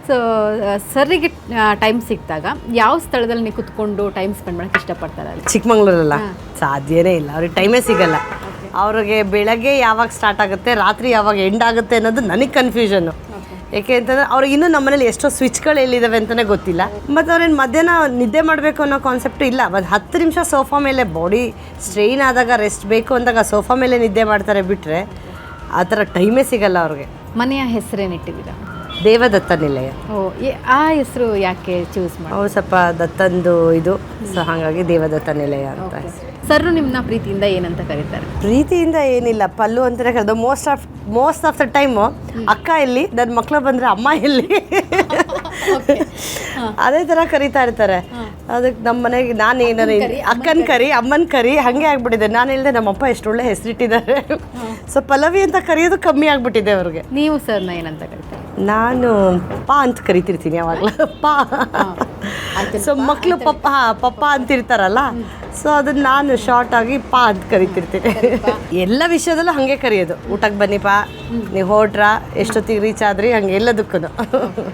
So ಸರ್ರಿಗೆ time ಸಿಕ್ಕಿದಾಗ ಯಾವ ಸ್ಥಳದಲ್ಲಿ ನೀವು ಕುತ್ಕೊಂಡು ಟೈಮ್ ಸ್ಪೆಂಡ್ ಮಾಡೋಕ್ಕೆ ಇಷ್ಟಪಡ್ತಾರೆ ಅಲ್ಲಿ? ಚಿಕ್ಕಮಂಗ್ಳೂರಲ್ಲ ಸಾಧ್ಯನೇ ಇಲ್ಲ, ಅವ್ರಿಗೆ ಟೈಮೇ ಸಿಗಲ್ಲ. ಅವ್ರಿಗೆ ಬೆಳಗ್ಗೆ ಯಾವಾಗ ಸ್ಟಾರ್ಟ್ ಆಗುತ್ತೆ, ರಾತ್ರಿ ಯಾವಾಗ ಎಂಡ್ ಆಗುತ್ತೆ ಅನ್ನೋದು ನನಗೆ ಕನ್ಫ್ಯೂಷನ್ನು. ಏಕೆ ಅಂತಂದರೆ ಅವ್ರಿಗೆ ಇನ್ನೂ ನಮ್ಮನೇಲಿ ಎಷ್ಟೋ ಸ್ವಿಚ್ಗಳು ಎಲ್ಲಿದ್ದಾವೆ ಅಂತಲೇ ಗೊತ್ತಿಲ್ಲ. ಮತ್ತು ಅವ್ರೇನು ಮಧ್ಯಾಹ್ನ ನಿದ್ದೆ ಮಾಡಬೇಕು ಅನ್ನೋ ಕಾನ್ಸೆಪ್ಟು ಇಲ್ಲ. ಒಂದು 10 ನಿಮಿಷ ಸೋಫಾ ಮೇಲೆ ಬಾಡಿ ಸ್ಟ್ರೈನ್ ಆದಾಗ ರೆಸ್ಟ್ ಬೇಕು ಅಂದಾಗ ಸೋಫಾ ಮೇಲೆ ನಿದ್ದೆ ಮಾಡ್ತಾರೆ ಬಿಟ್ಟರೆ ಆ ಥರ ಟೈಮೇ ಸಿಗಲ್ಲ ಅವ್ರಿಗೆ. ಮನೆಯ ಹೆಸರೇನಿಟ್ಟಿದ್ದೀರಾ? ದೇವದತ್ತ ನಿಲಯ. ಆ ಹೆಸರು ಯಾಕೆ ಚೂಸ್ ಮಾಡಿ? ಅವ್ರು ಸ್ವಲ್ಪ ದತ್ತಂದು ಇದು, ಸೊ ಹಾಗಾಗಿ ದೇವದತ್ತ ನಿಲಯ ಅಂತ. ಸರ್ ನಿಮ್ಮನ್ನ ಪ್ರೀತಿಯಿಂದ ಏನಂತ ಕರೀತಾರೆ? ಪ್ರೀತಿಯಿಂದ ಏನಿಲ್ಲ, ಪಲ್ಲು ಅಂತಲೇ ಕರೆದು. ಮೋಸ್ಟ್ ಆಫ್ ದ ಟೈಮು ಅಕ್ಕ ಎಲ್ಲಿ, ನನ್ನ ಮಕ್ಕಳು ಬಂದರೆ ಅಮ್ಮ ಎಲ್ಲಿ, ಅದೇ ಥರ ಕರೀತಾ ಇರ್ತಾರೆ. ಅದಕ್ಕೆ ನಮ್ಮ ಮನೆಗೆ ನಾನು ಏನಾರು ಅಕ್ಕನ ಕರಿ, ಅಮ್ಮನ ಕರಿ, ಹಾಗೆ ಆಗ್ಬಿಟ್ಟಿದೆ. ನಾನು ಹೇಳಿದೆ ನಮ್ಮಪ್ಪ ಎಷ್ಟು ಒಳ್ಳೆ ಹೆಸರಿಟ್ಟಿದ್ದಾರೆ. ಸೊ ಪಲ್ಲವಿ ಅಂತ ಕರೆಯೋದು ಕಮ್ಮಿ ಆಗ್ಬಿಟ್ಟಿದೆ ಅವ್ರಿಗೆ. ನೀವು ಸರ್ನ ಏನಂತ ಕರೀತಾರೆ? ನಾನು ಪಾ ಅಂತ ಕರಿತಿರ್ತೀನಿ ಯಾವಾಗಲೂ, ಪಾ. ಸೊ ಮಕ್ಕಳು ಪಪ್ಪ ಅಂತಿರ್ತಾರಲ್ಲ, ಸೊ ಅದನ್ನ ನಾನು ಶಾರ್ಟ್ ಆಗಿ ಪಾ ಅಂತ ಕರಿತಿರ್ತೀನಿ. ಎಲ್ಲ ವಿಷಯದಲ್ಲೂ ಹಾಗೆ ಕರೆಯೋದು. ಊಟಕ್ಕೆ ಬನ್ನಿ ಪಾ, ನೀವು ಹೊರಟ್ರಾ, ಎಷ್ಟೊತ್ತಿಗೆ ರೀಚ್ ಆದ್ರಿ, ಹಂಗೆ ಎಲ್ಲದಕ್ಕೂ.